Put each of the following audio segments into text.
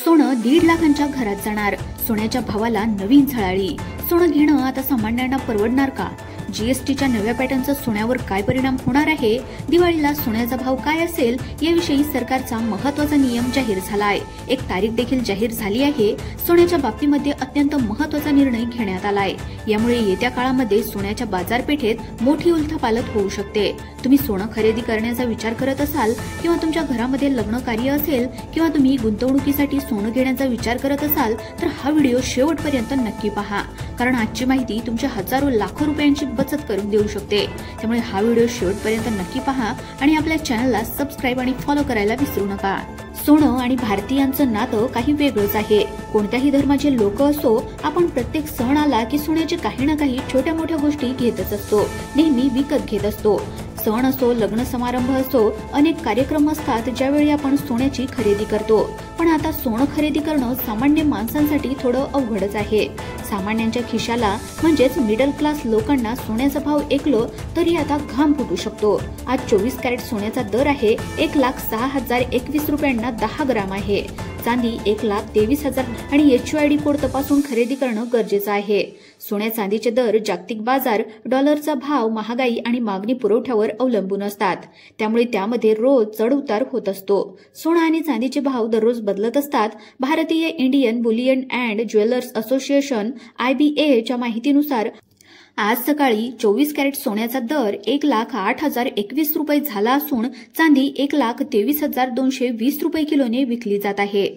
सोनं 1.5 लाखांच्या घरात जाणार, सोन्याच्या भावाला नवीन झळाळी। सोनं घेणं आता सामान्यांना परवडणार का? जीएसटीच्या नव्या पॅटर्नचा सोन्यावर काय परिणाम होणार आहे? दिवाळीला सोन्याचा भाव काय असेल याविषयी सरकारचा महत्त्वाचा नियम जाहीर झाला आहे। एक तारीख देखील जाहीर झाली आहे। सोन्याच्या बाबतीमध्ये अत्यंत महत्त्वाचा निर्णय घेण्यात आला आहे। यामुळे येत्या काळामध्ये सोन्याच्या बाजारपेठेत मोठी उलथापालथ होऊ शकते। तुम्ही सोनं खरेदी करण्याचा विचार करत असाल किंवा तुमच्या घरामध्ये लग्न कार्य असेल किंवा तुम्ही गुंतवणुकीसाठी सोनं घेण्याचा विचार करत असाल तर हा व्हिडिओ शेवटपर्यंत नक्की पहा, कारण आजची माहिती तुमच्या हजारो लाखो रुपयांची बचत करून देऊ शकते। त्यामुळे हा व्हिडिओ शेवटपर्यंत नक्की पहा आणि आपल्या चॅनलला सबस्क्राइब आणि फॉलो करायला विसरू नका। सोनं आणि भारतीयांचं नातं काही वेगळंच आहे। कोणत्याही धर्माचे लोक असो, आपण प्रत्येक सण आला की सोन्याचे काही ना काही छोट्या मोठ्या गोष्टी घेतच असतो, नेहमी विकत घेत असतो। सण असो, लग्न समारंभ असो, अनेक कार्यक्रम असतात ज्यावेळी आपण सोन्याची खरेदी करतो। पण आता सोनं खरेदी करणं सामान्य माणसांसाठी थोडं अवघडच आहे। सामान्यांच्या खिशाला म्हणजेच मिडल क्लास लोकांना सोन्याचा भाव ऐकलो तरी आता घाम फुटू शकतो। आज 24 कॅरेट सोन्याचा दर आहे 1,06,021 रुपयांना 10 ग्राम आहे। चांदी 1,23,000 आणि HUID कोड तपासून खरेदी करणं गरजेचं आहे। सोन्या चांदीचे दर जागतिक बाजार, डॉलरचा भाव, महागाई आणि मागणी पुरवठ्यावर अवलंबून असतात, त्यामुळे त्यामध्ये रोज चढउतार होत असतो। सोनं आणि चांदीचे भाव दररोज बदलत असतात। भारतीय Indian Boolean and jewellers association IBA च्या माहितीनुसार आज सकाळी 24 कॅरेट सोन्याचा दर 1,08,021 रुपये झाला असून चांदी 1,23,220 रुपये किलोने विकली जात आहे।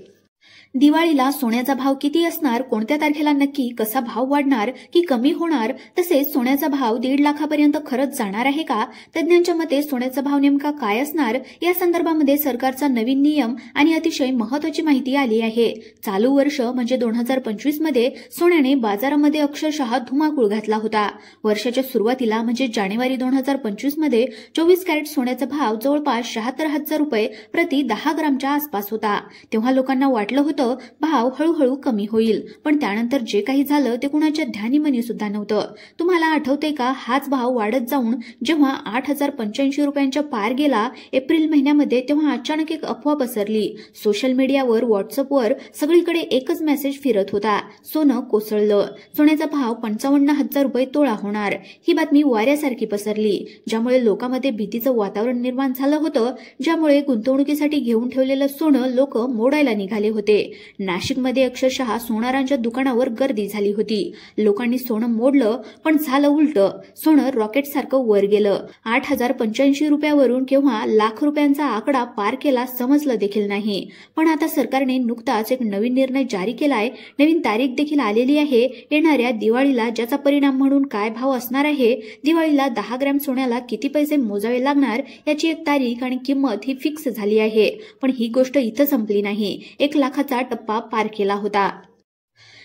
दिवाळीला सोन्याचा भाव किती असणार, कोणत्या तारखेला नक्की कसा भाव वाढणार की कमी होणार, तसेच सोन्याचा भाव 1.5 लाखापर्यंत खरंच जाणार आहे का? तज्ञांच्या मते सोन्याचा भाव नेमका काय असणार या संदर्भामध्ये सरकारचा नवीन नियम आणि अतिशय महत्त्वाची माहिती आली आहे। चालू वर्ष म्हणजे 2025 मध्ये सोन्याने बाजारामध्ये अक्षरशः धुमाकूळ घातला होता। वर्षाच्या सुरुवातीला म्हणजे जानेवारी 2025 मध्ये 24 कॅरेट सोन्याचा भाव जवळपास 76,000 रुपये प्रति 10 ग्रामच्या आसपास होता। तेव्हा लोकांना वाटलं होतं भाव हळूहळू कमी होईल, पण त्यानंतर जे काही झालं ते कुणाच्या ध्यानीमनी सुद्धा नव्हतं। तुम्हाला आठवतंय का, हाच भाव वाढत जाऊन जेव्हा 8,085 रुपयांच्या पार गेला एप्रिल महिन्यामध्ये, तेव्हा अचानक एक अफवा पसरली। सोशल मीडियावर, व्हॉट्सअपवर सगळीकडे एकच मेसेज फिरत होता, सोनं कोसळलं, सोन्याचा भाव 55,000 रुपये तोळा होणार। ही बातमी वाऱ्यासारखी पसरली, ज्यामुळे लोकांमध्ये भीतीचं वातावरण निर्माण झालं होतं, ज्यामुळे गुंतवणुकीसाठी घेऊन ठेवलेलं सोनं लोक मोडायला निघाले होते। नाशिकमध्ये अक्षरशः सोनारांच्या दुकानावर गर्दी झाली होती। लोकांनी सोनं मोडलं, पण झालं उलट, सोनं रॉकेट सारखं वर गेलं। 8,085 रुपयावरून केव्हा लाख रुपयांचा आकडा पार केला समजलं देखील नाही। पण आता सरकारने नुकताच एक नवीन निर्णय जारी केलाय, नवीन तारीख देखील आलेली आहे। येणाऱ्या दिवाळीला ज्याचा परिणाम म्हणून काय भाव असणार आहे, दिवाळीला 10 ग्रॅम सोन्याला किती पैसे मोजावे लागणार याची एक तारीख आणि किंमत ही फिक्स झाली आहे। पण ही गोष्ट इथं संपली नाही, 1 लाखाचा टप्पा पार केला होता।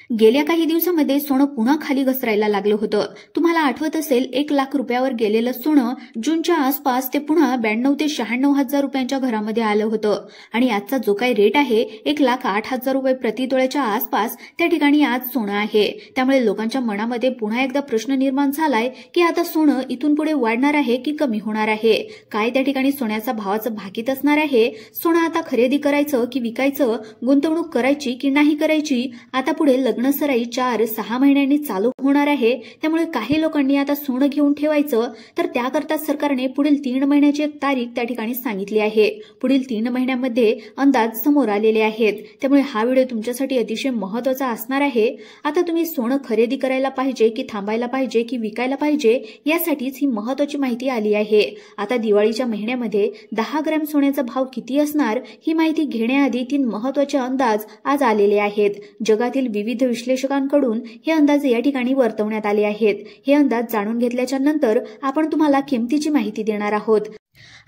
गेल्या काही दिवसांमध्ये सोनं पुन्हा खाली घसरायला लागलं होतं। तुम्हाला आठवत असेल, 1 लाख रुपयावर गेलेलं सोनं जूनच्या आसपास ते पुन्हा 92,000 ते 96,000 रुपयांच्या घरामध्ये आलं होतं आणि आजचा जो काही रेट आहे 1,08,000 रुपये प्रति तोळ्याच्या आसपास, त्या ठिकाणी आज सोनं आहे। त्यामुळे लोकांच्या मनामध्ये पुन्हा एकदा प्रश्न निर्माण झालाय की आता सोनं इथून पुढे वाढणार आहे की कमी होणार आहे, काय त्या ठिकाणी सोन्याचा भावाचं भाकीत असणार आहे, सोनं आता खरेदी करायचं की विकायचं, गुंतवणूक करायची की नाही करायची, आता पुढे सराई 4-6 महिन्यांनी चालू होणार आहे। त्यामुळे काही लोकांनी आता सोनं घेऊन ठेवायचं, तर त्याकरता सरकारने पुढील 3 महिन्याची एक तारीख त्या ठिकाणी सांगितली आहे। पुढील 3 महिन्यांमध्ये अंदाज समोर आलेले आहेत, त्यामुळे हा व्हिडिओ तुमच्यासाठी अतिशय महत्त्वाचा असणार आहे। आता तुम्ही सोनं खरेदी करायला पाहिजे की थांबायला पाहिजे की विकायला पाहिजे, यासाठीच ही महत्त्वाची माहिती आली आहे। आता दिवाळीच्या महिन्यामध्ये 10 ग्रॅम सोन्याचा भाव किती असणार ही माहिती घेण्याआधी 3 महत्त्वाचे अंदाज आज आलेले आहेत। जगातील विविध विश्लेषकांकडून हे अंदाज या ठिकाणी वर्तवण्यात आले आहेत। हे अंदाज जाणून घेतल्याच्या नंतर आपण तुम्हाला किमतीची माहिती देणार आहोत।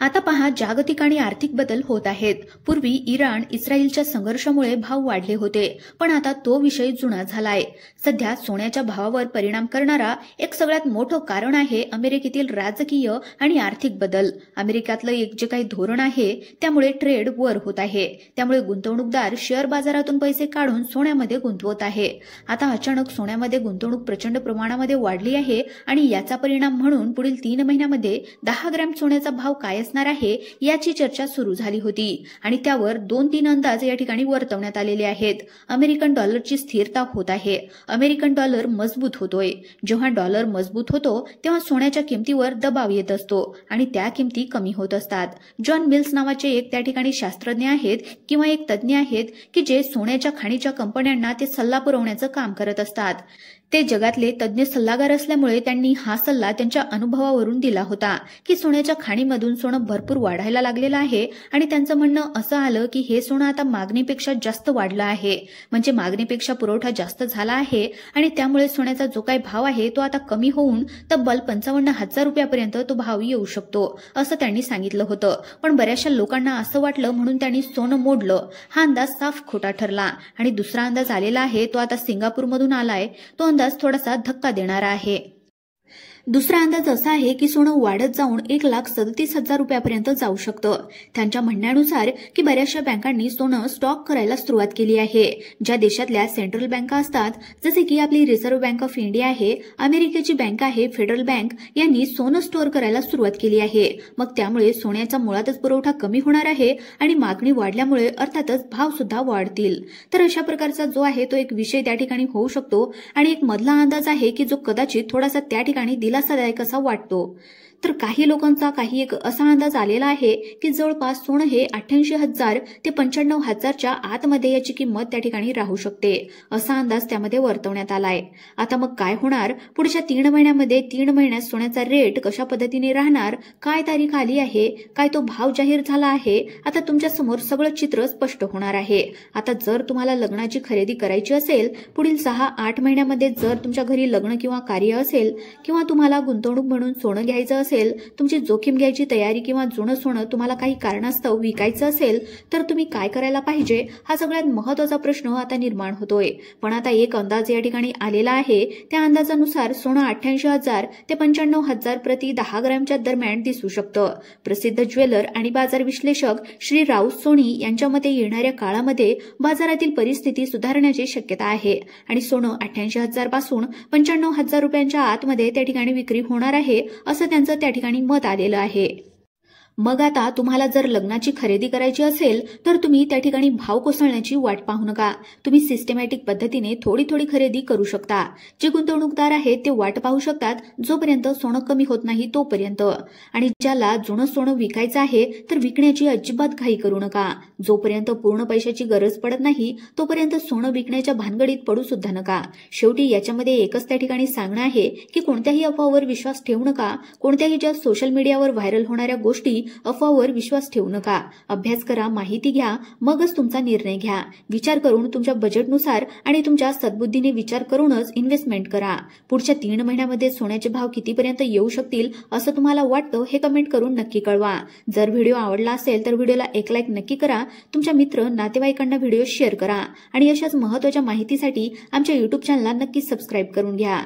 आता पहा, जागतिक आणि आर्थिक बदल होत आहेत। पूर्वी इराण इस्रायलच्या संघर्षामुळे भाव वाढले होते, पण आता तो विषय जुना झालाय। सध्या सोन्याच्या भावावर परिणाम करणारा एक सगळ्यात मोठं कारण आहे अमेरिकेतील राजकीय आणि आर्थिक बदल। अमेरिकेतलं एक जे काही धोरण आहे त्यामुळे ट्रेड वर होत आहे, त्यामुळे गुंतवणूकदार शेअर बाजारातून पैसे काढून सोन्यामध्ये गुंतवत आहे। आता अचानक सोन्यामध्ये गुंतवणूक प्रचंड प्रमाणामध्ये वाढली आहे आणि याचा परिणाम म्हणून पुढील 3 महिन्यांमध्ये 10 ग्रॅम सोन्याचा भाव काय असणार आहे याची चर्चा सुरू झाली होती आणि त्यावर 2-3 अंदाज या ठिकाणी वर्तवण्यात आलेले आहेत. अमेरिकन डॉलरची स्थिरता होत आहे. अमेरिकन डॉलर मजबूत होतोय. जेव्हा डॉलर मजबूत होतो तेव्हा सोन्याच्या किमतीवर दबाव येत असतो आणि त्या किमती कमी होत असतात. जॉन मिल्स नावाचे एक त्या ठिकाणी शास्त्रज्ञ आहेत किंवा एक तज्ज्ञ आहेत की जे सोन्याच्या खाणीच्या कंपन्यांना ते सल्ला पुरवण्याचं काम करत असतात. ते जगातले तज्ज्ञ सल्लागार असल्यामुळे त्यांनी हा सल्ला त्यांच्या अनुभवावरून दिला होता की सोन्याच्या खाणीमधून सोनं भरपूर वाढायला लागलेलं आहे आणि त्यांचं म्हणणं असं आलं की हे सोनं आता मागणीपेक्षा जास्त वाढलं आहे. म्हणजे मागणीपेक्षा पुरवठा जास्त झाला आहे आणि त्यामुळे सोन्याचा जो काही भाव आहे तो आता कमी होऊन तब्बल 55,000 रुपयापर्यंत तो भाव येऊ शकतो असं त्यांनी सांगितलं होतं. पण बऱ्याचशा लोकांना असं वाटलं म्हणून त्यांनी सोनं मोडलं. हा अंदाज साफ खोटा ठरला आणि दुसरा अंदाज आलेला आहे तो आता सिंगापूरमधून आलाय. तो अंदाज थोडासा धक्का देणारा आहे. दुसरा अंदाज असा आहे की सोनं वाढत जाऊन 1,37,000 रुपयापर्यंत जाऊ शकतं. त्यांच्या म्हणण्यानुसार की बऱ्याचशा बँकांनी सोनं स्टॉक करायला सुरुवात केली आहे. ज्या देशातल्या सेंट्रल बँका असतात जसे की आपली रिझर्व्ह बँक ऑफ इंडिया आहे, अमेरिकेची बँक आहे फेडरल बँक, यांनी सोनं स्टोअर करायला सुरुवात केली आहे. मग त्यामुळे सोन्याचा मुळातच पुरवठा कमी होणार आहे आणि मागणी वाढल्यामुळे अर्थातच भाव सुद्धा वाढतील. तर अशा प्रकारचा जो आहे तो एक विषय त्या ठिकाणी होऊ शकतो आणि एक मधला अंदाज आहे की जो कदाचित थोडासा त्या ठिकाणी दिलासादायक असा वाटतो. तर काही लोकांचा काही एक असा अंदाज आलेला आहे की जवळपास सोनं हे 88,000 ते 95,000च्या आतमध्ये याची किंमत त्या ठिकाणी राहू शकते असा अंदाज त्यामध्ये वर्तवण्यात आलाय. आता मग काय होणार पुढच्या 3 महिन्यामध्ये 3 महिन्यात सोन्याचा रेट कशा पद्धतीने राहणार, काय तारीख आली आहे, काय तो भाव जाहीर झाला आहे, आता तुमच्या समोर सगळं चित्र स्पष्ट होणार आहे. आता जर तुम्हाला लग्नाची खरेदी करायची असेल पुढील 6-8 महिन्यामध्ये, जर तुमच्या घरी लग्न किंवा कार्य असेल किंवा तुम्हाला गुंतवणूक म्हणून सोनं घ्यायचं असेल, तुमची जोखीम घ्यायची तयारी किंवा जुनं सोनं तुम्हाला काही कारणास्तव विकायचं असेल तर तुम्ही काय करायला पाहिजे हा सगळ्यात महत्त्वाचा प्रश्न आता निर्माण होतोय. पण आता एक अंदाज या ठिकाणी आलेला आहे. त्या अंदाजानुसार सोनं 88,000 ते 95,000 प्रति 10 ग्रॅमच्या दरम्यान दिसू शकतं. प्रसिद्ध ज्वेलर आणि बाजार विश्लेषक श्री राऊत सोनी यांच्या मते येणाऱ्या काळामध्ये बाजारातील परिस्थिती सुधारण्याची शक्यता आहे आणि सोनं 88,000 पासून 95,000 रुपयांच्या आतमध्ये त्या ठिकाणी विक्री होणार आहे असं त्यांचं त्या ठिकाणी मत आलेलं आहे. मग आता तुम्हाला जर लग्नाची खरेदी करायची असेल तर तुम्ही त्या ठिकाणी भाव कोसळण्याची वाट पाहू नका. तुम्ही सिस्टमॅटिक पद्धतीने थोडी थोडी खरेदी करू शकता. जे गुंतवणूकदार आहेत ते वाट पाहू शकतात जोपर्यंत सोनं कमी होत नाही तोपर्यंत. आणि ज्याला जुनं सोनं विकायचं आहे तर विकण्याची अजिबात घाई करू नका. जोपर्यंत पूर्ण पैशाची गरज पडत नाही तोपर्यंत सोनं विकण्याच्या भानगडीत पडू सुद्धा नका. शेवटी याच्यामध्ये एकच त्या ठिकाणी सांगणं आहे की कोणत्याही अफवावर विश्वास ठेवू नका. कोणत्याही ज्या सोशल मीडियावर व्हायरल होणाऱ्या गोष्टी, अफवावर विश्वास ठेवू नका. अभ्यास करा, माहिती घ्या, मगच तुमचा निर्णय घ्या. विचार करून तुमच्या बजेटनुसार आणि तुमच्या सद्बुद्धीने विचार करूनच इन्व्हेस्टमेंट करा. पुढच्या 3 महिन्यामध्ये सोन्याचे भाव कितीपर्यंत येऊ शकतील असं तुम्हाला वाटतं हे कमेंट करून नक्की कळवा. जर व्हिडिओ आवडला असेल तर व्हिडिओला एक लाईक नक्की करा. तुमच्या मित्र नातेवाईकांना व्हिडिओ शेअर करा आणि अशाच महत्त्वाच्या माहितीसाठी आमच्या YouTube चॅनलला नक्की सबस्क्राईब करून घ्या.